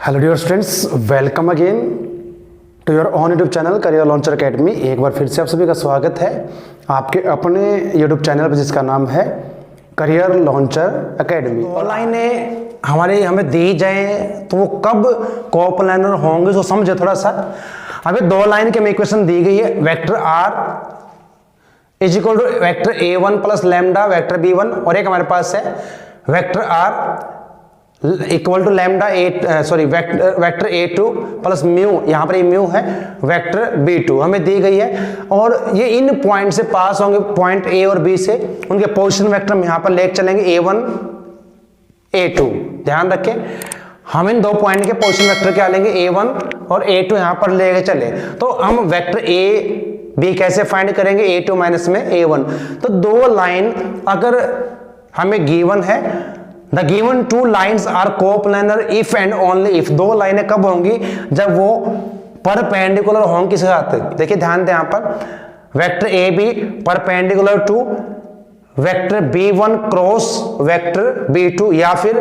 Hello dear students, welcome again to your own YouTube channel career launcher academy. एक बार फिर से आप सभी का स्वागत है आपके अपने यूट्यूब चैनल पर जिसका नाम है करियर लॉन्चर एकेडमी। ऑनलाइन हमें दी जाए तो वो कब कोप्लानर होंगे तो समझे थोड़ा सा। हमें दो लाइन के में इक्वेशन दी गई है, vector r is equal to vector a1 plus lambda vector b1, और एक हमारे पास है vector r equal to lambda vector a2 plus mu, यहाँ पर ये म्यू है, वेक्टर b2 हमें दी गई है। और ये इन पॉइंट से पास होंगे, पॉइंट a और b से, उनके पोजीशन वेक्टर हम यहाँ पर लेके चलेंगे a1 a2। ध्यान रखें, हम इन दो पॉइंट के पोजीशन वेक्टर क्या लेंगे, a1 और a2 यहाँ पर लेके चले तो हम वेक्टर a b कैसे फाइंड करेंगे, a2 माइनस में a1। तो दो लाइन अगर हमें गिवन है, the given two lines are coplanar if and only if. दो लाइनें कब होंगी, जब वो परपेंडिकुलर होंगी किसके साथ। देखिए ध्यान दें, यहाँ पर vector a b perpendicular to vector b1 cross vector b2, या फिर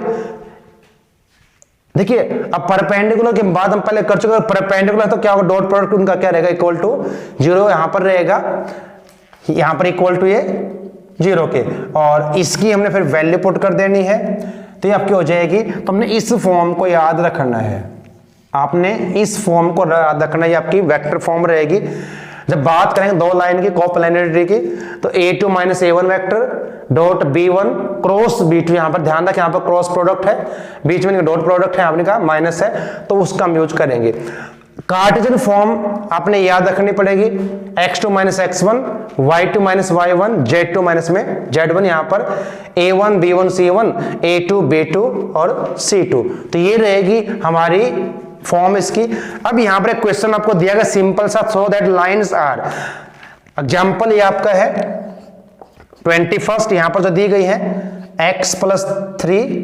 देखिए अब परपेंडिकुलर के बाद हम पहले कर चुके, परपेंडिकुलर तो क्या होगा, डॉट प्रोडक्ट उनका क्या रहेगा, इक्वल टू 0 यहां पर रहेगा, यहां पर इक्वल टू ये 0 के, और इसकी हमने फिर वैल्यू पुट कर देनी है तो ये आपकी हो जाएगी। तो हमने इस फॉर्म को याद रखना है, आपने इस फॉर्म को याद रखना है, ये आपकी वेक्टर फॉर्म रहेगी। जब बात करेंगे दो लाइन की कोप्लानरिटी की, तो a2 minus a1 vector dot b1 cross b2, यहां पर ध्यान रखें, यहां पर क्रॉस प्रोडक्ट है, बीच में डॉट प्रोडक्ट है, आपने कहा माइनस है तो उसका हम यूज करेंगे। कार्टेशियन फॉर्म आपने याद रखनी पड़ेगी, x2 minus x1, y2 minus y1, z2 minus में z1, यहां पर a1 b1 c1, a2 b2 और c2। तो ये रहेगी हमारी फॉर्म इसकी। अब यहां पर एक क्वेश्चन आपको दिया गया सिंपल सा, so that lines are, example ये आपका है 21, यहां पर जो दी गई है x plus 3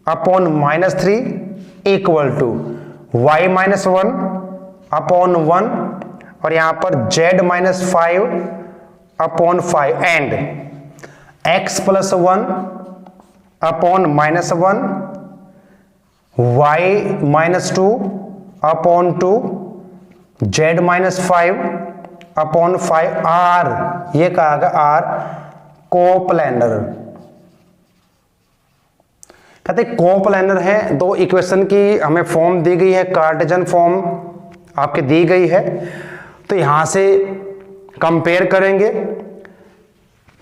upon minus 3 equal to y minus 1 upon 1, और यहां पर z minus 5 upon 5 and x plus 1 upon minus 1, y minus 2 upon 2, z minus 5 upon 5 r, ये कहा गया r कोप्लानर। कहते कोप्लानर है, दो इक्वेशन की हमें फॉर्म दी गई है, कार्टेशियन फॉर्म आपके दी गई है, तो यहां से कंपेयर करेंगे।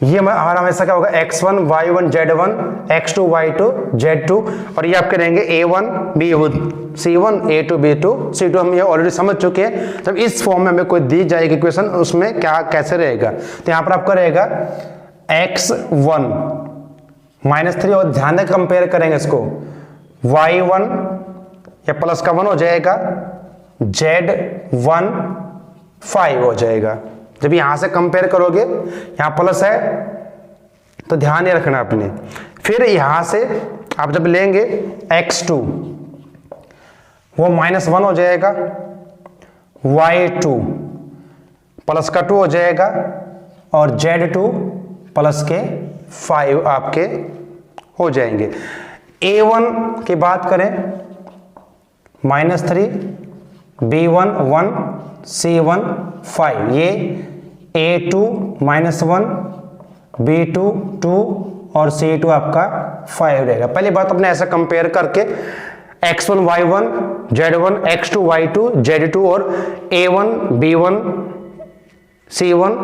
ये हमारा हमेशा क्या होगा, x1 y1 z1, x2 y2 z2, और ये आपके रहेंगे a1 b1 c1, a2 b2 c2। हम ये ऑलरेडी समझ चुके हैं, जब इस फॉर्म में हमें कोई दी जाएगी इक्वेशन, उसमें क्या कैसे रहेगा। तो यहां पर आपका रहेगा x1 माइनस 3, और ध्यान से कंपेयर करेंगे इसको, y1 या प्लस का 1 हो जाएगा, z1 5 हो जाएगा। जब यहां से कंपेयर करोगे, यहां प्लस है तो ध्यान ये रखना आपने। फिर यहां से आप जब लेंगे x2, वो माइनस 1 हो जाएगा, y2 प्लस का 2 हो जाएगा, और z2 प्लस के 5 आपके हो जाएंगे। a1 की बात करें माइनस 3, b1 1, c1 5, ये a2 माइनस 1, b2 2 और c2 आपका 5 रहेगा। पहली बात अपने ऐसा कंपेयर करके x1 y1 z1, x2 y2 z2, और a1 b1 c1,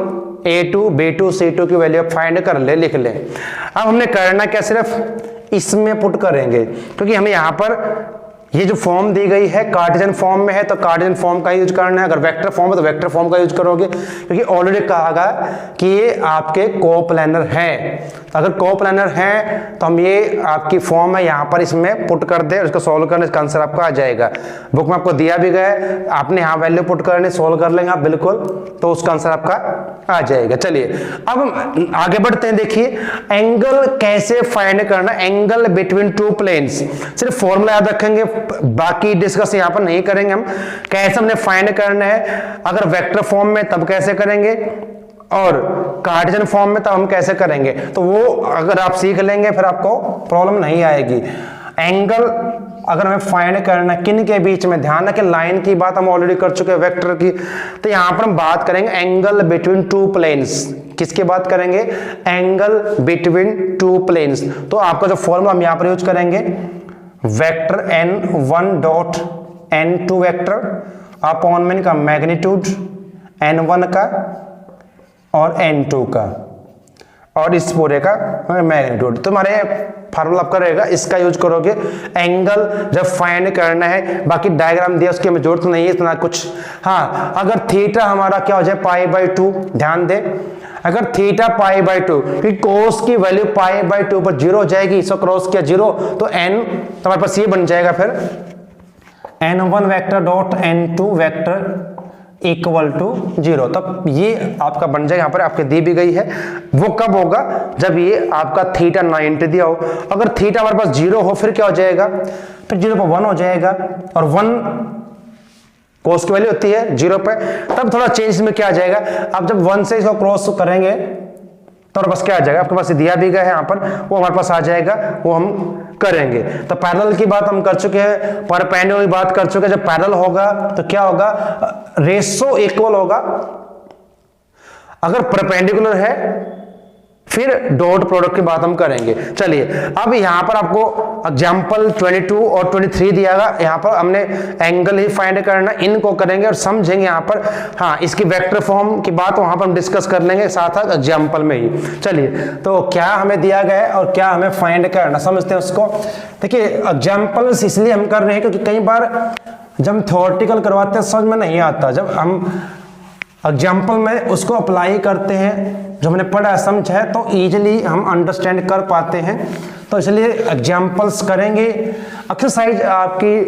a2 b2 c2 की वैल्यू आप फाइंड कर ले, लिख लें। अब हमने करना क्या, सिर्फ इसमें पुट करेंगे, क्योंकि हमें यहां पर ये जो फॉर्म दी गई है कार्टेशियन फॉर्म में है, तो कार्टेशियन फॉर्म का यूज करना है। अगर वेक्टर फॉर्म है तो वेक्टर फॉर्म का यूज करोगे, क्योंकि ऑलरेडी कहा गया कि ये आपके कोप्लानर हैं। तो अगर कोप्लानर हैं तो हम ये आपकी फॉर्म है यहाँ पर इसमें पुट कर दे, उसको सोल्व करने का आंसर आपका आ जाएगा। बुक में आपको दिया भी गया है, आपने यहाँ वैल्यू पुट करने, सोल्व कर लेंगे आप बिल्कुल, तो उसका आंसर आपका आ जाएगा। चलिए अब हम आगे बढ़ते हैं। देखिए एंगल कैसे फाइंड करना, एंगल बिटवीन टू प्लेन्स, सिर्फ फॉर्मूला याद रखेंगे, बाकी डिस्कस यहां पर नहीं करेंगे हम। कैसे हमने फाइंड करना है, अगर वेक्टर फॉर्म में तब कैसे करेंगे, और कार्टेशियन फॉर्म में तब हम कैसे करेंगे, तो वो अगर आप सीख लेंगे फिर आपको प्रॉब्लम नहीं आएगी। एंगल अगर हमें फाइंड करना किन के बीच में, ध्यान रखें लाइन की बात हम ऑलरेडी कर चुके हैं, वेक्टर की, तो यहां पर हम बात करेंगे एंगल बिटवीन टू प्लेन्स। किसकी बात करेंगे? Angle between two planes. तो आपका जो फॉर्मूला हम यहां पर यूज करेंगे vector n1 dot n2 vector upon में का मैग्नीट्यूड n1 का और n2 का और इस पूरे का मैग्नीट्यूड। तुम्हारे फार्मूला आपका रहेगा, इसका यूज करोगे एंगल जब फाइंड करना है। बाकी डायग्राम दिया उसकी हमें जरूरत नहीं है इतना कुछ। हाँ, अगर थीटा हमारा क्या हो जाए π/2, ध्यान दे, अगर थीटा π/2 कि कोस की वैल्यू π/2 पर 0 हो जाएगी, इसको क्रॉस किया 0 तो n तुम्हारे पास ये बन जाएगा फिर n1 vector dot n2 vector equal to 0। तब ये आपका बन जाएगा, यहाँ पर आपके दी भी गई है। वो कब होगा? जब ये आपका थीटा 90 दिया हो। अगर थीटा हमारे पास 0 हो फिर क्या हो जाएगा? फिर 0 पर 1 हो जाएगा और 1 कोस की वैल्यू होती है 0 पे। तब थोड़ा चेंज में क्या आ जाएगा? अब जब 1 से इसको क्रॉस करेंगे तो हमारे पास क्या आ जाएगा? आपके पास दिया भी गया है यहाँ पर, वो हमारे पास आ जाएगा, वो हम करेंगे। तो पैरेलल की बात हम कर चुके हैं, परपेंडिकुलर की बात कर चुके हैं। जब पैरेलल होगा तो क्या होगा? रेशो इक्वल होगा। अगर परपेंडिकुलर है फिर डॉट प्रोडक्ट की बात हम करेंगे। चलिए अब यहां पर आपको एग्जांपल 22 और 23 दिया गया, यहां पर हमने एंगल ही फाइंड करना, इनको करेंगे और समझेंगे यहां पर। हाँ, इसकी वेक्टर फॉर्म की बात वहां पर हम डिस्कस कर लेंगे साथ साथ एग्जांपल में ही। चलिए, तो क्या हमें दिया गया है और क्या हमें फाइंड करना, समझते हैं उसको। देखिए एग्जाम्पल्स इसलिए हम कर रहे हैं क्योंकि कई बार जब हम थ्योरेटिकल करवाते हैं समझ में नहीं आता, जब हम एग्जाम्पल में उसको अप्लाई करते हैं, जो हमने पढ़ा समझा है, तो इजीली हम अंडरस्टैंड कर पाते हैं। तो इसलिए एग्जाम्पल्स करेंगे, एक्सरसाइज आपकी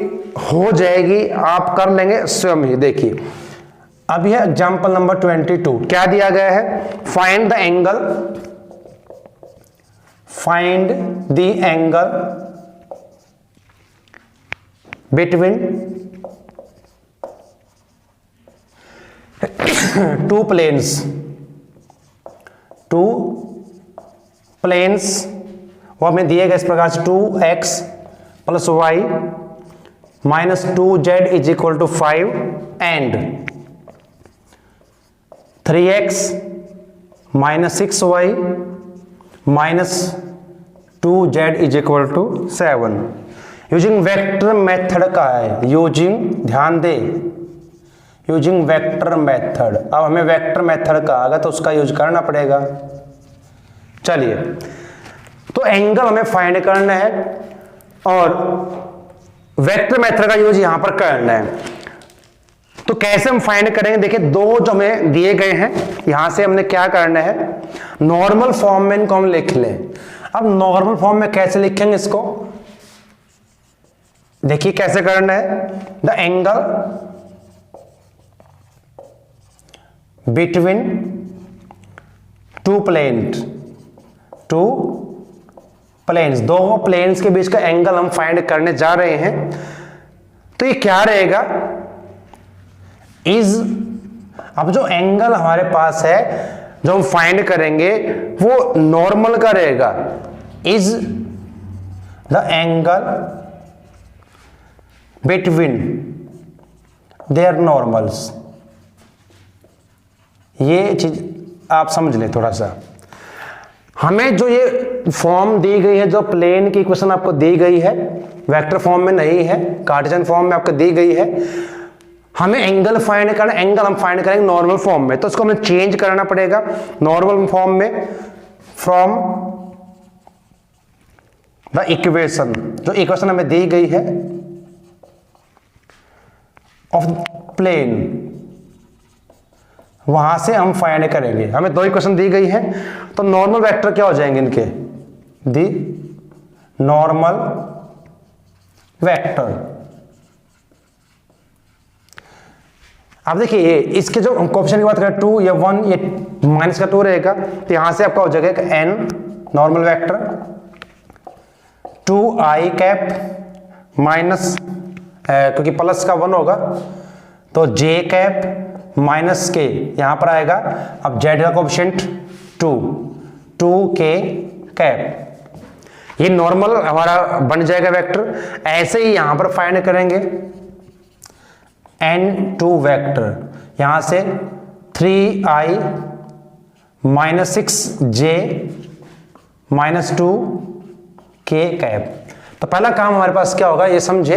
हो जाएगी, आप कर लेंगे स्वयं ही। देखिए अब यह एग्जाम्पल नंबर 22 क्या दिया गया है? Find the angle between two planes, वो हमें दिए गए इस प्रकार से 2x plus y minus 2z is equal to 5 and 3x minus 6y minus 2z is equal to 7। Using vector method का है, यूजिंग, ध्यान दे, यूजिंग वेक्टर मेथड। अब हमें वेक्टर मेथड का आएगा तो उसका यूज करना पड़ेगा। चलिए, तो एंगल हमें फाइंड करना है और वेक्टर मेथड का यूज यहां पर करना है। तो कैसे हम फाइंड करेंगे? देखिए दो जो हमें दिए गए हैं, यहां से हमने क्या करना है, नॉर्मल फॉर्म में इनको हम लिख लें। अब नॉर्मल फॉर्म में कैसे लिखेंगे इसको? देखिए कैसे करना है। The angle between two planes, दो प्लेन्स के बीच का एंगल हम फाइंड करने जा रहे हैं। तो ये क्या रहेगा? इज, अब जो एंगल हमारे पास है जो हम फाइंड करेंगे वो नॉर्मल का रहेगा। Is the angle between their normals. ये चीज आप समझ लें थोड़ा सा। हमें जो ये फॉर्म दी गई है, जो प्लेन की इक्वेशन आपको दी गई है, वेक्टर फॉर्म में नहीं है, कार्टेशियन फॉर्म में आपको दी गई है। हमें एंगल फाइंड करना, एंगल हम फाइंड करेंगे नॉर्मल फॉर्म में, तो उसको हमें चेंज करना पड़ेगा नॉर्मल फॉर्म में फ्रॉम द इक्वेशन, जो इक्वेशन हमें दी गई है ऑफ प्लेन, वहां से हम फाइंड करेंगे। हमें दो इक्वेशन दी गई है, तो नॉर्मल वेक्टर क्या हो जाएंगे इनके? The normal vector. अब देखिए ये इसके जो कोएफिशिएंट की बात करें 2 या 1, ये माइनस का 2 रहेगा, तो यहां से आपका हो जाएगा n normal vector 2i cap minus, क्योंकि प्लस का 1 होगा तो j कैप माइनस के यहां पर आएगा। अब z का कोएफिशिएंट 2k कैप, ये नॉर्मल हमारा बन जाएगा वेक्टर। ऐसे ही यहां पर फाइंड करेंगे n2 वेक्टर, यहां से 3i minus 6j minus 2k cap. तो पहला काम हमारे पास क्या होगा ये समझे,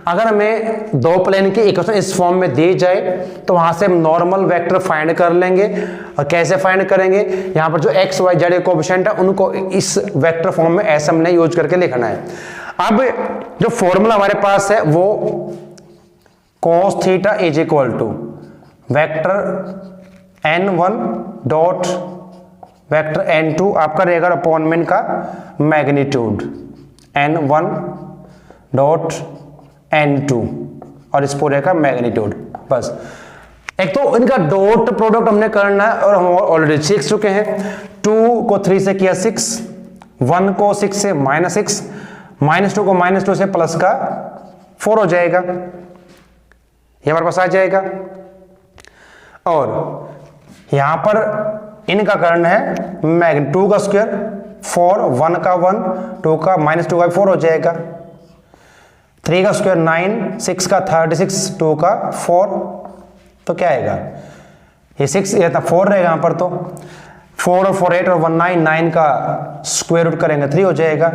अगर हमें दो प्लेन की इक्वेशन इस फॉर्म में दी जाए तो वहां से हम नॉर्मल वेक्टर फाइंड कर लेंगे। और कैसे फाइंड करेंगे, यहां पर जो एक्स वाई जेड कोएफिशिएंट है उनको इस वेक्टर फॉर्म में ऐसे हमने यूज करके लिखना है। अब जो फॉर्मूला हमारे पास है वो cos theta is equal to vector n1 dot vector n2 आपका रहेगा अपॉन का मैग्नीट्यूड n1 डॉट n2 और इस पूरे का मैग्नीट्यूड। बस एक तो इनका डॉट प्रोडक्ट हमने करना है और हम ऑलरेडी सीख चुके हैं। 2 को 3 से किया 6, 1 को 6 से -6, -2 को -2 से प्लस का 4 हो जाएगा, ये हमारे पास आ जाएगा। और यहां पर इनका करना है मैग्नीट्यूड 2 का स्क्वायर 4, 1 का 1, 2 का -2 का 4 हो जाएगा, 3 का स्क्वायर 9, 6 का 36, 2 का 4, तो क्या आएगा ये 6 ये 4 रहेगा यहाँ पर, तो 4 और 4 8 और 1 9, 9 का स्क्वायर रूट करेंगे 3 हो जाएगा,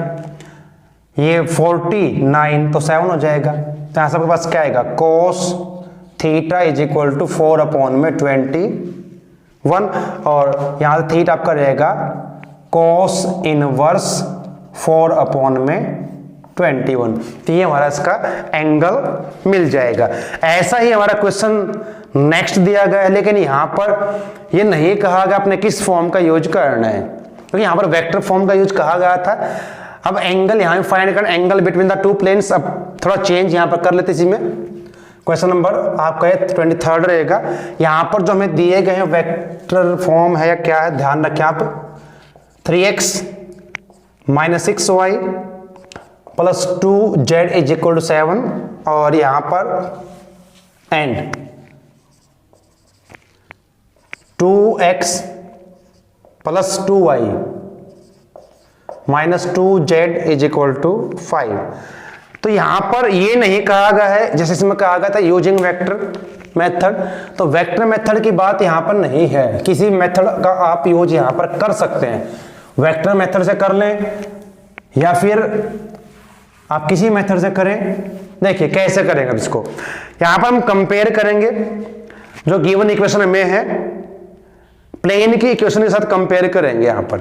ये 49 तो 7 हो जाएगा। तो यहाँ सबके पास क्या आएगा cos theta is equal to 4 upon में 21 और यहाँ से थीटा आपका रहेगा cos इनवर्स 4 अपॉन में 21। तो ये हमारा इसका एंगल मिल जाएगा। ऐसा ही हमारा क्वेश्चन नेक्स्ट दिया गया है, लेकिन यहां पर ये नहीं कहा गया आपने किस फॉर्म का यूज करना है, क्योंकि यहां पर वेक्टर फॉर्म का यूज कहा गया था। अब एंगल यहां फाइंड करना, angle between the two planes. अब थोड़ा चेंज यहां पर कर लेते इसी में। क्वेश्चन नंबर आपका 23 रहेगा। यहां पर जो हमें दिए गए हैं वेक्टर फॉर्म है या क्या है, ध्यान रखें आप। 3x minus 6y plus 2z is equal to 7 और यहां पर and 2x plus 2y minus 2z is equal to 5। तो यहां पर ये नहीं कहा गया है जैसे इसमें कहा गया था यूजिंग वेक्टर मेथड, तो वेक्टर मेथड की बात यहां पर नहीं है। किसी मेथड का आप यूज यहां पर कर सकते हैं, वेक्टर मेथड से कर लें या फिर आप किसी मेथड से करें। देखिए कैसे करेंगे इसको, यहां पर हम कंपेयर करेंगे जो गिवन इक्वेशन में है, प्लेन की इक्वेशन के साथ कंपेयर करेंगे। यहां पर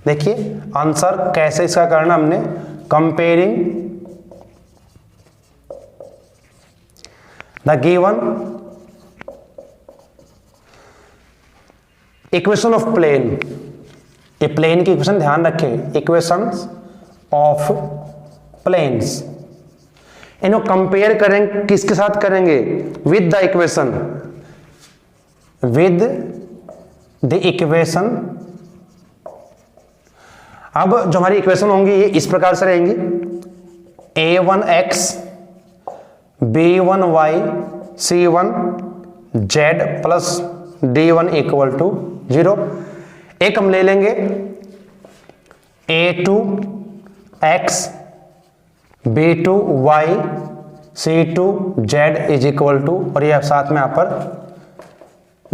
देखिए आंसर कैसे इसका करना हमने, comparing the given equation of plane. ये प्लेन की इक्वेशन ध्यान रखें, इक्वेशंस ऑफ प्लेन्स, इनको कंपेयर करेंगे किसके साथ करेंगे, with the equation, with the equation. अब जो हमारी इक्वेशन होंगी ये इस प्रकार से रहेंगी, a1x b1y c1z plus d1 equal to 0। एक हम ले लेंगे a2x b2y c2z is equal to, और ये साथ में यहां पर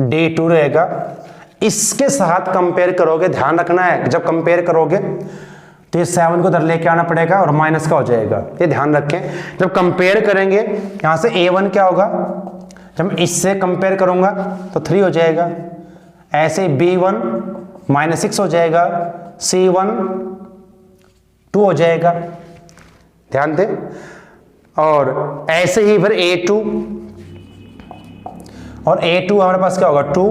d2 रहेगा। इसके साथ कंपेयर करोगे, ध्यान रखना है जब कंपेयर करोगे तो ये 7 को उधर लेके आना पड़ेगा और माइनस का हो जाएगा, ये ध्यान रखें। जब कंपेयर करेंगे यहां से a1 क्या होगा, जब इससे कंपेयर करूंगा तो 3 हो जाएगा, ऐसे b1 माइनस 6 हो जाएगा, c1 2 हो जाएगा, ध्यान दें। और ऐसे ही फिर a2, और a2 हमारे पास क्या होगा 2,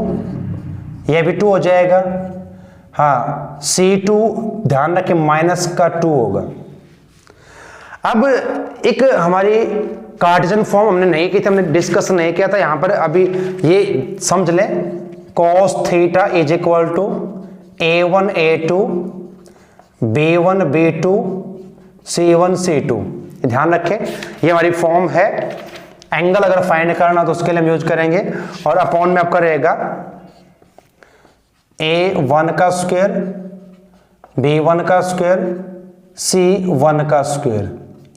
ये भी 2 हो जाएगा। हाँ c2 ध्यान रखें माइनस का 2 होगा। अब एक हमारी कार्टेशियन फॉर्म हमने नहीं की थी, हमने डिस्कस नहीं किया था यहां पर, अभी ये समझ लें cos theta is equal to a1 a2 b1 b2 c1 c2, ध्यान रखें ये हमारी फॉर्म है। एंगल अगर फाइंड करना तो उसके लिए हम यूज करेंगे, और अपॉन में आपका रहेगा a1 का स्क्वायर b1 का स्क्वायर C1 का स्क्वायर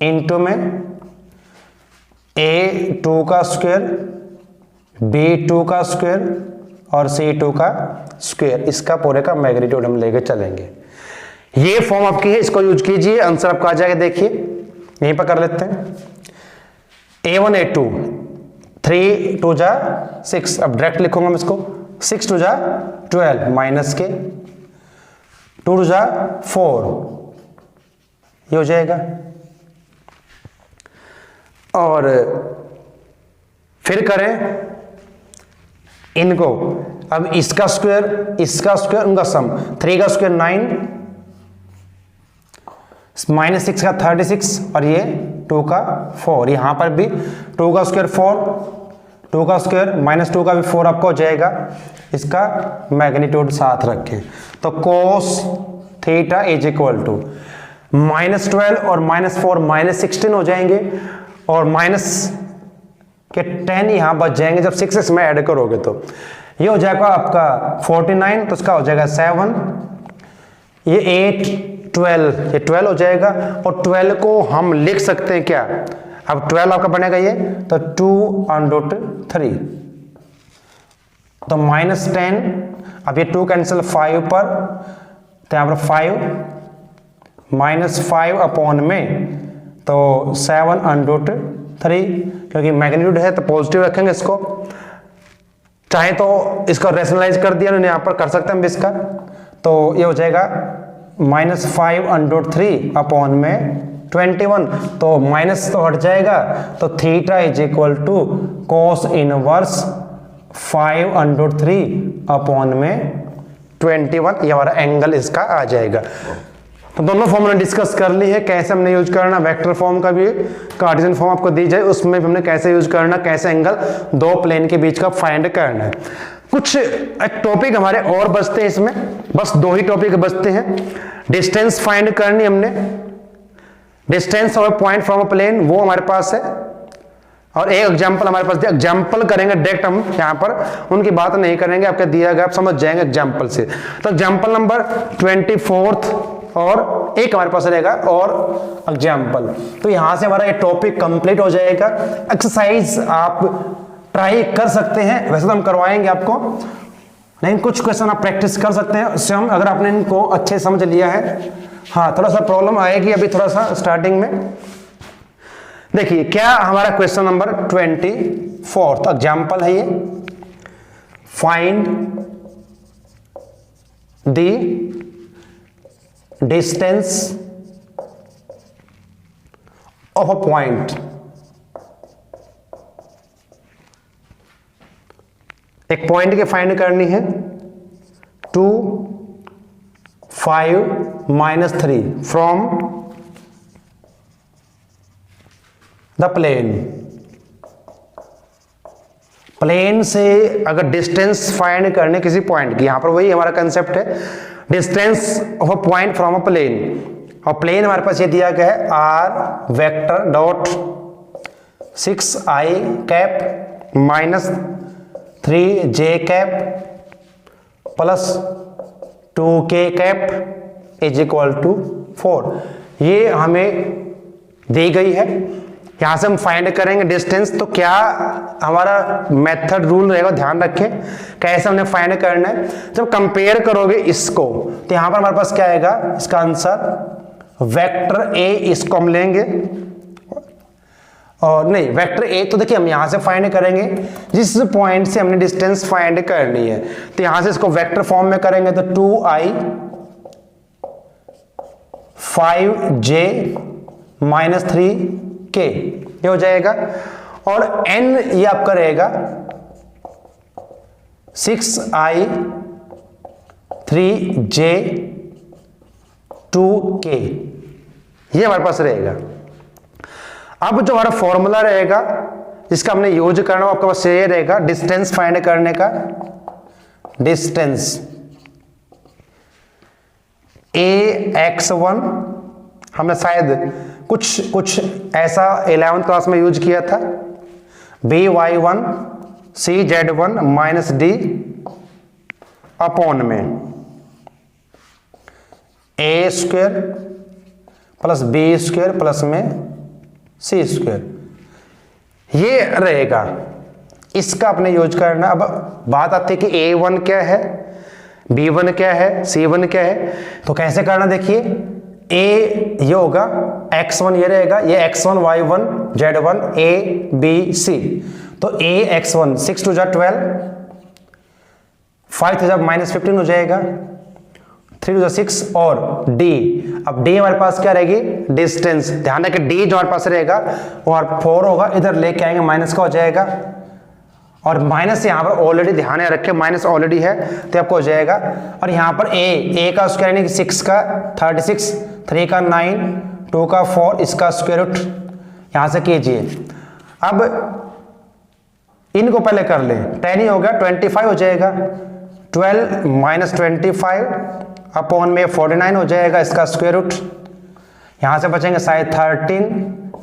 इंटू में A2 का स्क्वायर, B2 का स्क्वायर और C2 का स्क्वायर, इसका पूरे का मैग्नीट्यूड हम लेके चलेंगे। ये फॉर्म आपकी है, इसको यूज कीजिए, आंसर आपका आ जाएगा। देखिए यहीं पर कर लेते हैं। A1 A2 3 2 जा 6, अब डायरेक्ट लिखूंगा मैं इसको, 6 2 जा 12 माइनस के 2 2 जा 4, ये हो जाएगा। और फिर करें इनको, अब इसका स्क्वायर उनका सम, 3 का स्क्वायर 9 माइनस 6 का 36 और ये 2 का 4, यहां पर भी 2 का स्क्वायर 4, 2 का स्क्वायर माइनस 2 का भी 4 आपको हो जाएगा। इसका मैग्नीट्यूड साथ रखें तो cos theta is equal to -12 और -4 -16 हो जाएंगे और माइनस के 10 यहां बच जाएंगे जब 6 इसमें ऐड करोगे तो ये हो जाएगा आपका 49, तो इसका हो जाएगा 7, ये 8 12, ये 12 हो जाएगा। और 12 को हम लिख सकते हैं क्या, अब 12 आपका बनेगा ये तो 2√3, तो -10, अब ये 2 कैंसिल 5 पर, तो यहां पर 5 -5 अपॉन में तो 7√3, क्योंकि मैग्नीट्यूड है तो पॉजिटिव रखेंगे इसको। चाहे तो इसको रेशनलाइज कर दिया यहां पर कर सकते हैं हम इसका, तो ये हो जाएगा -5√3 अपॉन में 21, तो माइनस तो हट जाएगा, तो theta is equal to cos inverse 5√3 upon में 21, ये हमारा एंगल इसका आ जाएगा। तो दोनों फॉर्म हमने डिस्कस कर ली है, कैसे हमने यूज करना, वेक्टर फॉर्म का भी, कार्टेशियन फॉर्म आपको दी जाए उसमें भी हमने कैसे यूज करना, कैसे एंगल दो प्लेन के बीच का फाइंड करना है। कुछ एक टॉपिक हमारे और बचते हैं इसमें, बस 2 ही टॉपिक बचते हैं। डिस्टेंस फाइंड करनी हमने, distance of point from a plane, वो हमारे पास है। और एक एग्जांपल हमारे पास, एग्जांपल करेंगे डायरेक्ट हम यहाँ पर, उनकी बात नहीं करेंगे, आपके दिया गया आप समझ जाएंगे एग्जांपल से। तो एग्जांपल नंबर 24 और एक हमारे पास रहेगा और एग्जांपल, तो यहां से हमारा ये टॉपिक कंप्लीट हो जाएगा। एक्सरसाइज आप ट्राई कर सकते हैं, वैसे तो हम करवाएंगे आपको, लेकिन कुछ क्वेश्चन आप प्रैक्टिस कर सकते हैं उससे हम, अगर आपने इनको अच्छे समझ लिया है। हाँ थोड़ा सा प्रॉब्लम आएगी अभी थोड़ा सा स्टार्टिंग में। देखिए क्या हमारा क्वेश्चन नंबर 24 एग्जांपल है ये, find the distance of a point, एक पॉइंट के फाइंड करनी है 2 5 -3 फ्रॉम द प्लेन। प्लेन से अगर डिस्टेंस फाइंड करने किसी पॉइंट की, यहां पर वही हमारा कंसेप्ट है, distance of a point from a plane, और प्लेन हमारे पास ये दिया गया है r vector dot 6i cap -3j cap plus 2k cap is equal to 4, ये हमें दी गई है। यहां से हम फाइंड करेंगे डिस्टेंस, तो क्या हमारा मेथड रूल रहेगा, ध्यान रखें कैसे हमने फाइंड करना है। जब कंपेयर करोगे इसको तो यहां पर हमारे पास क्या आएगा, इसका आंसर वेक्टर a, इसको हम लेंगे, और नहीं वेक्टर a तो देखिए हम यहां से फाइंड करेंगे जिस पॉइंट से हमने डिस्टेंस फाइंड करनी है, तो यहां से इसको वेक्टर फॉर्म में करेंगे तो 2i 5j -3k ये हो जाएगा, और n ये आपका रहेगा 6i 3j 2k, ये हमारे पास रहेगा। अब जो हमारा फॉर्मूला रहेगा जिसका हमने यूज करना, आपके पास ये रहेगा डिस्टेंस फाइंड करने का, डिस्टेंस ax1 हमने शायद कुछ ऐसा 11th क्लास में यूज किया था, by1 cz1 minus d upon में a² plus B square plus में सी स्क्वायर, ये रहेगा। इसका अपने यूज करना। अब बात आती है कि A1 क्या है, B1 क्या है, C1 क्या है, तो कैसे करना देखिए। A ये होगा, X1 ये रहेगा, ये X1 Y1 Z1 A B C, तो A X1 6 2 12, 5 3 -15 हो जाएगा, 3 2 6 और D। अब D हमारे पास क्या रहेगी, डिस्टेंस। ध्यान रखें D जो हमारे पास रहेगा वो 4 होगा, इधर लेके आएंगे माइनस का हो जाएगा, और माइनस यहाँ पर ऑलरेडी ध्यान रखें माइनस ऑलरेडी है तो आपको हो जाएगा। और यहाँ पर A का स्क्वायर यानी कि 6 का 36, 3 का 9, 2 का 4, इसका स्क्वायर रूट यहाँ से कीजिए। अब इनको पहले कर लें, 10 ही हो गया, 25 हो जाएगा, 12 माइनस 25 अपॉन में 49 हो जाएगा, इसका स्क्वायर रूट। यहाँ से बचेंगे साइड 13,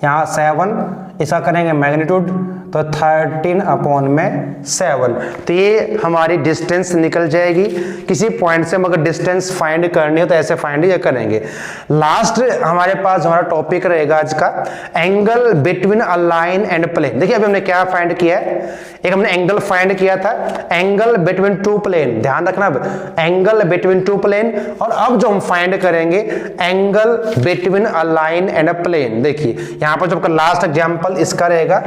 यहाँ 7, इसका करेंगे मैग्नीट्यूड, तो 13 अपॉन में 7। तो ये हमारी डिस्टेंस निकल जाएगी। किसी पॉइंट से मगर डिस्टेंस फाइंड करनी हो तो ऐसे फाइंड ये करेंगे। लास्ट हमारे पास हमारा टॉपिक रहेगा आज का, angle between a line and plane. देखिए अभी हमने क्या फाइंड किया है, एक हमने एंगल फाइंड किया था, एंगल बिटवीन टू प्लेन। ध्यान रखना, अब एंगल बिटवीन टू प्लेन, और अब जो हम फाइंड करेंगे angle between a line and a plane. देखिए यहाँ पर जो आपका लास्ट एग्जाम्पल इसका रहेगा,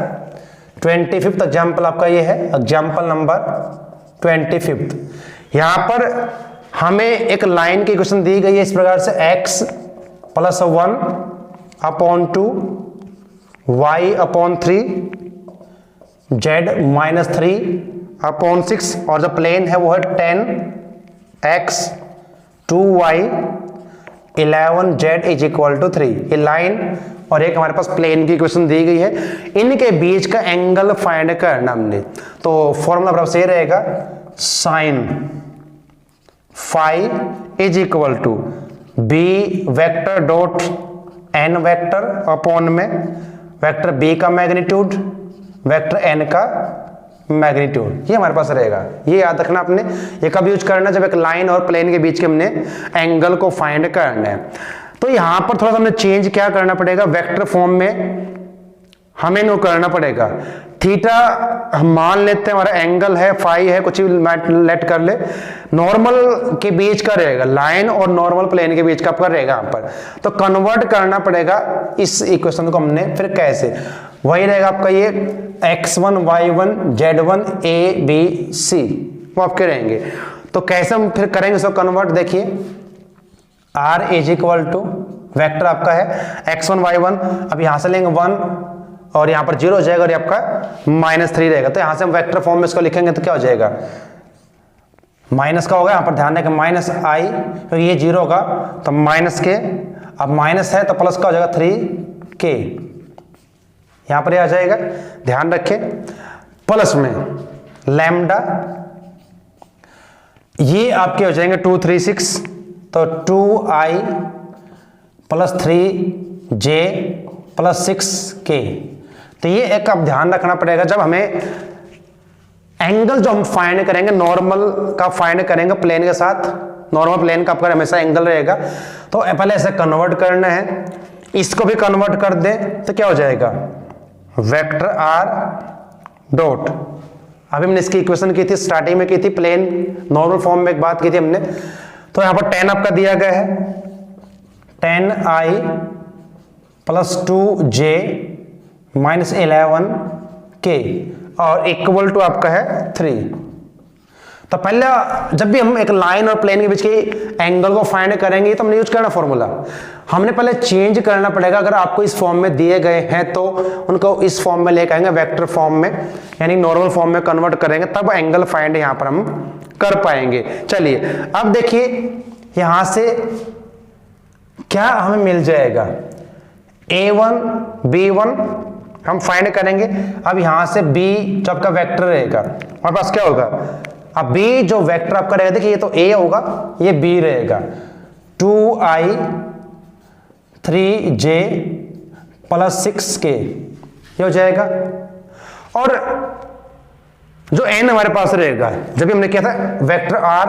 25th एग्जाम्पल आपका ये है, एग्जाम्पल नंबर 25। यहां पर हमें एक लाइन की इक्वेशन दी गई है इस प्रकार से, x + 1 upon 2 y upon 3 z -3 upon 6, और जो प्लेन है वो है 10x 2y 11z = 3। ये लाइन और एक हमारे पास प्लेन की इक्वेशन दी गई है, इनके बीच का एंगल फाइंड करना हमने। तो फॉर्मूला बराबर से रहेगा, sin phi = b vector dot n vector upon में वेक्टर b का मैग्नीट्यूड वेक्टर n का मैग्नीट्यूड, ये हमारे पास रहेगा। ये याद रखना आपने, ये कब यूज करना, जब एक लाइन और प्लेन के बीच के हमने एंगल को फाइंड करना है। तो यहां पर थोड़ा सा हमने चेंज क्या करना पड़ेगा, वेक्टर फॉर्म में हमें नो करना पड़ेगा। थीटा हम मान लेते हैं हमारा एंगल है, फाई है, कुछ भी लेट कर ले, नॉर्मल के बीच का रहेगा, लाइन और नॉर्मल प्लेन के बीच का आपका रहेगा यहाँ पर। तो कन्वर्ट करना पड़ेगा इस इक्वेशन को हमने, फिर कैसे, वही रहेगा आपका ये x1 y1 z1 a b c, वो आपके रहेंगे। तो कैसे हम फिर करेंगे इसको कन्वर्ट, देखिए r = वेक्टर आपका है x1 y1, अब यहां से लेंगे 1 और यहां पर 0 हो जाएगा, और ये आपका -3 रहेगा। तो यहां से हम वेक्टर फॉर्म में इसको लिखेंगे तो क्या हो जाएगा, माइनस का होगा, यहां पर ध्यान रखें -i, क्योंकि ये 0 होगा तो माइनस के, अब माइनस है तो प्लस का हो जाएगा 3k, यहां पर ये आ जाएगा, ध्यान रखें। प्लस में लैम्डा, ये आपके हो जाएंगे 236, तो 2i + 3j + 6k। तो ये एक अब ध्यान रखना पड़ेगा, जब हमें एंगल जो हम फाइंड करेंगे, नॉर्मल का फाइंड करेंगे प्लेन के साथ, नॉर्मल प्लेन का आपका हमेशा एंगल रहेगा, तो पहले ऐसे कन्वर्ट करना है, इसको भी कन्वर्ट कर दे तो क्या हो जाएगा, वेक्टर r डॉट, अभी हमने इसकी इक्वेशन की थी स्टार्टिंग में की थी, प्लेन नॉर्मल फॉर्म में एक बात की थी हमने। तो यहां पर 10 आपका दिया गया है, 10i + 2j - 11k, और इक्वल टू आपका है 3। तो पहले जब भी हम एक लाइन और प्लेन के बीच के एंगल को फाइंड करेंगे तो हमने यूज करना फॉर्मूला, हमने पहले चेंज करना पड़ेगा। अगर आपको इस फॉर्म में दिए गए हैं तो उनको इस फॉर्म में लेकर आएंगे, वेक्टर फॉर्म में यानी नॉर्मल फॉर्म में कन्वर्ट करेंगे, तब एंगल फाइंड यहां पर हम कर पाएंगे। चलिए अब देखिए यहां से क्या हमें मिल जाएगा, a1 b1 हम फाइंड करेंगे। अब यहां से b जो आपका वेक्टर रहेगा हमारे पास क्या होगा, अब b जो वेक्टर आपका रहेगा, देखिए ये तो a होगा, ये b रहेगा, 2i 3j + 6k, ये हो जाएगा। और जो n हमारे पास रहेगा, जब भी हमने किया था vector r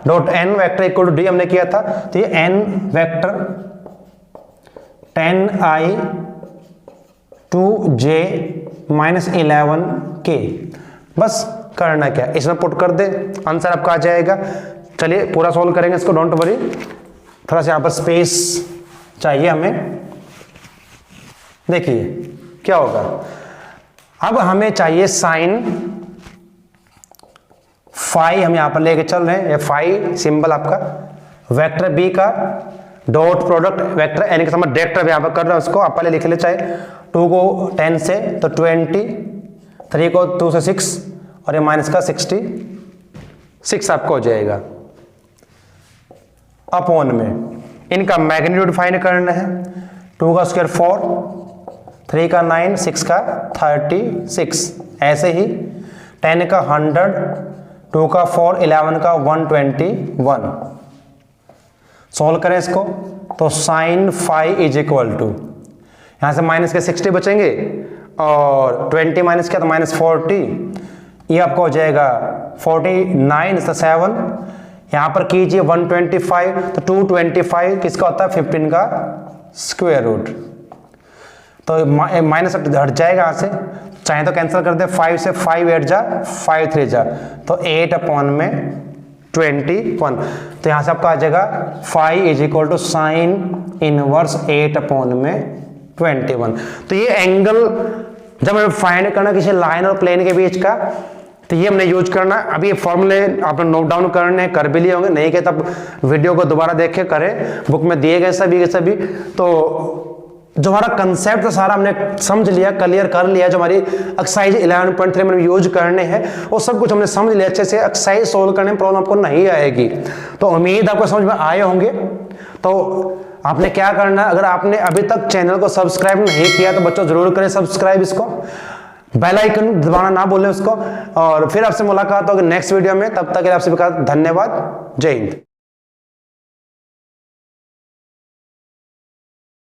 dot n vector = d हमने किया था, तो ये n vector 10i 2j minus 11k। बस करना क्या, इसमें पुट कर दे, आंसर आपका आ जाएगा। चलिए पूरा सॉल्व करेंगे इसको, डोंट वरी, थोड़ा सा यहाँ पर स्पेस चाहिए हमें। देखिए क्या होगा, अब हमें चाहिए साइन फाई, हम यहां पर लेके चल रहे हैं, ये फाई सिंबल आपका वेक्टर बी का डॉट प्रोडक्ट वेक्टर एन के साथ डायरेक्ट यहां पर कर रहे हैं उसको, आप पहले लिख ले, चाहे 2 को 10 से तो 20, 3 को 2 से 6 और ये माइनस का 66 आपको हो जाएगा। अपॉन में इनका मैग्नीट्यूड फाइंड करना है, 2 का स्क्वायर 4, 3 का 9, 6 का 36, ऐसे ही 10 का 100, 2 का 4, 11 का 121। सॉल्व करें इसको तो sine phi is equal to, यहां से माइनस के 60 बचेंगे और 20 माइनस क्या तो माइनस 40, ये आपको हो जाएगा 49 तो 7, यहां पर कीजिए 125 तो 225 किसका होता है 15 का स्क्वायर रूट, तो माइनस हट जाएगा यहां से, चाहे तो कैंसिल कर दे, 5 से 5 8 जा 5 3 जा तो 8 अपॉन में 21, तो यहां से आपका आ जाएगा phi is equal to sine inverse 8 upon में 21। तो ये एंगल जब हमें फाइंड करना किसी लाइन और प्लेन के बीच का, तो ये हमने यूज करना। अभी ये फॉर्मूले आपने नोट डाउन करने कर भी लिए होंगे, नहीं के तब वीडियो को दोबारा देख के करें, बुक में दिए गए सभी के सभी। तो जो हमारा कंसेप्ट सारा हमने समझ लिया, क्लियर कर लिया, जो हमारी एक्सरसाइज 11.3 में यूज करने हैं वो सब कुछ हमने समझ लिया अच्छे से। एक्सरसाइज सोल्व करने में प्रॉब्लम आपको नहीं आएगी, तो उम्मीद आपको समझ में आए होंगे। तो आपने क्या करना, अगर आपने अभी तक चैनल को सब्सक्राइब नहीं किया तो बच्चों जरूर करें सब्सक्राइब, इसको बेल आइकन दबाना ना भूलें उसको। और फिर आपसे मुलाकात होगी नेक्स्ट वीडियो में, तब तक आपसे धन्यवाद, जय हिंद।